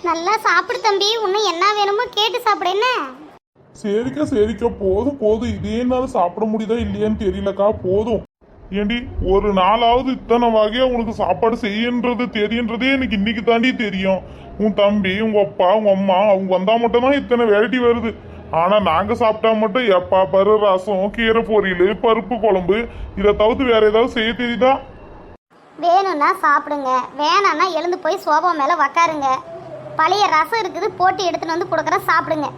நல்லா சாப்பிடு தம்பி, இன்னும் என்ன வேணுமோ கேட்டு சாப்பிடு. என்ன சரிக்கா போதும் போதும். இதே நாள் சாப்பிட முடியுதா இல்லையான்னு தெரியலக்கா. போதும். ஏண்டி ஒரு நாளாவது இத்தனை வகையா உனக்கு சாப்பாடு செய்யன்றது தெரியுன்றதே எனக்கு இன்னைக்கு தாண்டி தெரியும். உன் தம்பி, உங்க அப்பா, உங்க அம்மா அவங்க வந்தா மட்டும் தான் இத்தனை வெரைட்டி வருது. ஆனா நாங்க சாப்பிட்டா மட்டும் எப்பா பரு ரசம், கீரை பொரியல், பருப்பு குழம்பு, இதை தவிர்த்து வேற ஏதாவது செய்ய தெரியுதா? வேணும்னா சாப்பிடுங்க, வேணான்னா எழுந்து போய் சோபா மேல உக்காருங்க. பழைய ரசம் இருக்குது, போட்டு எடுத்துட்டு வந்து கொடுக்குறேன், சாப்பிடுங்க.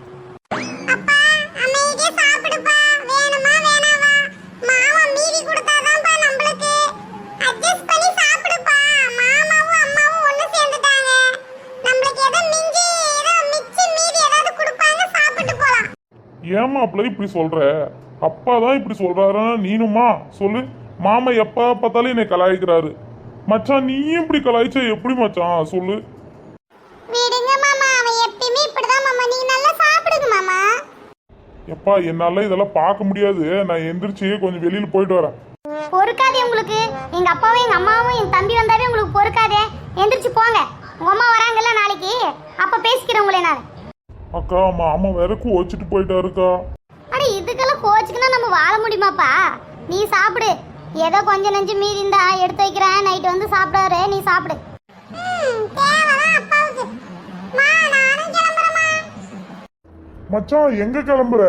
ஏமா அப்பல இப்படி சொல்ற? அப்பா தான் இப்படி சொல்றாரு, நீனுமா சொல்லு. மாமா எப்ப பார்த்தாலும் என்னை கலாய்க்கிறாரு. மச்சான் நீயும் இப்படி கலாய்ச்சா எப்படி மச்சான் சொல்லு. விடுங்க மாமா, அவன் எப்பவுமே இப்படிதான் மாமா. நீங்க நல்லா சாப்பிடுங்க மாமா. எப்பா என்னால இதெல்லாம் பார்க்க முடியாது. நான் எந்திரிச்சு கொஞ்சம் வெளியில போயிட்டு வரேன். பொறுக்காதே உங்களுக்கு. எங்க அப்பாவும் எங்க அம்மாவும் என் தம்பி வந்தாவே உங்களுக்கு பொறுக்காதே. எந்திரிச்சு போங்க. உங்க அம்மா வராங்கல்ல நாளைக்கு, அப்ப பேசிக்கிறேன் உங்களே நான். அக்கா மாமா வேற கோச்சிட்டு போயிட்டாருக்கா. அட இதுக்கெல்லாம் கோச்சுக்குன்னா நம்ம வாழ முடியுமாப்பா? நீ சாப்பிடு. ஏதோ கொஞ்சம் நெஞ்சு மீதி இருந்தா எடுத்து வைக்கிறேன், நைட்டு வந்து சாப்பிடாரு. நீ சாப்பிடு. மச்சான் எங்க கிளம்புற?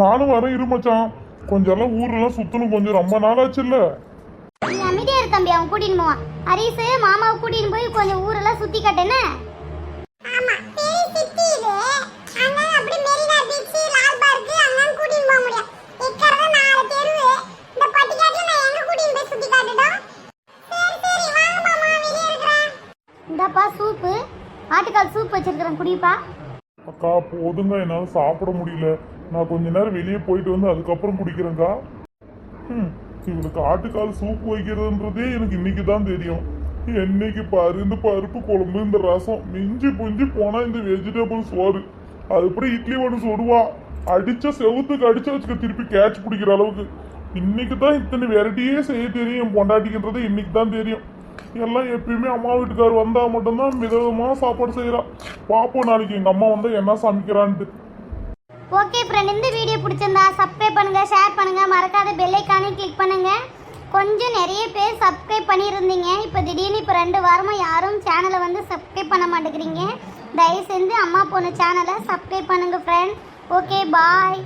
நானும் வரேன் இரு மச்சான். கொஞ்சம் எல்லாம் ஊர்லாம் சுத்தணும், கொஞ்சம் ரொம்ப நாள் ஆச்சுல்ல. நீ அமைதியா இரு தம்பி, அவன் கூட்டின்னு போவான். ஹரிசு மாமாவை கூட்டின்னு போய் கொஞ்சம் ஊரெல்லாம் சுத்தி காட்டுன்னு. இந்தாப்பா சூப்பு, ஆட்டுக்கால் சூப் வச்சிருக்கிறேன், குடிப்பா. அக்கா போதுங்க, என்னால சாப்பிட முடியல. நான் கொஞ்ச நேரம் வெளியே போயிட்டு வந்து அதுக்கப்புறம் குடிக்கிறேங்க்கா. இவளுக்கு ஆட்டுக்கால் சூப் வைக்கிறதுன்றதே எனக்கு இன்னைக்கு தான் தெரியும். என்னைக்கு பாரு இந்த பருப்பு குழம்பு, இந்த ரசம், மிஞ்சி புஞ்சி போனா இந்த வெஜிடபிள் சோறு, அதுக்கப்புறம் இட்லி ஒன்று சுடுவா. அடிச்ச செவுத்துக்கு அடிச்ச வச்சுக்க திருப்பி கேட்ச் பிடிக்கிற அளவுக்கு. இன்னைக்கு தான் இத்தனை வெரைட்டியே செய்ய தெரியும் என் பொண்டாட்டிக்கின்றது இன்னைக்கு தான் தெரியும். எல்லாம் எப்பயுமே அம்மா வீட்டுக்கார் வந்தா மட்டும்தான் விதவிதமான சாப்பாடு செய்யறா. பாப்போம் நாளைக்கு எங்க அம்மா வந்தா என்ன சமைக்கிறான்ட்டு. ஓகே ஃப்ரெண்ட், இந்த வீடியோ பிடிச்சிருந்தா சப்ஸ்கிரைப் பண்ணுங்க, ஷேர் பண்ணுங்க, மறக்காத பெல் ஐகானை கிளிக் பண்ணுங்க. கொஞ்சம் நிறைய பேர் சப்ஸ்கிரைப் பண்ணியிருந்தீங்க. இப்போ திடீர்னு இப்போ 2 வாரமாக யாரும் சேனலை வந்து சப்ஸ்கிரைப் பண்ண மாட்டேங்கிறீங்க. தயவு செஞ்சு அம்மா பொண்ணு சேனலை சப்ஸ்கிரைப் பண்ணுங்க ஃப்ரெண்ட். Okay bye.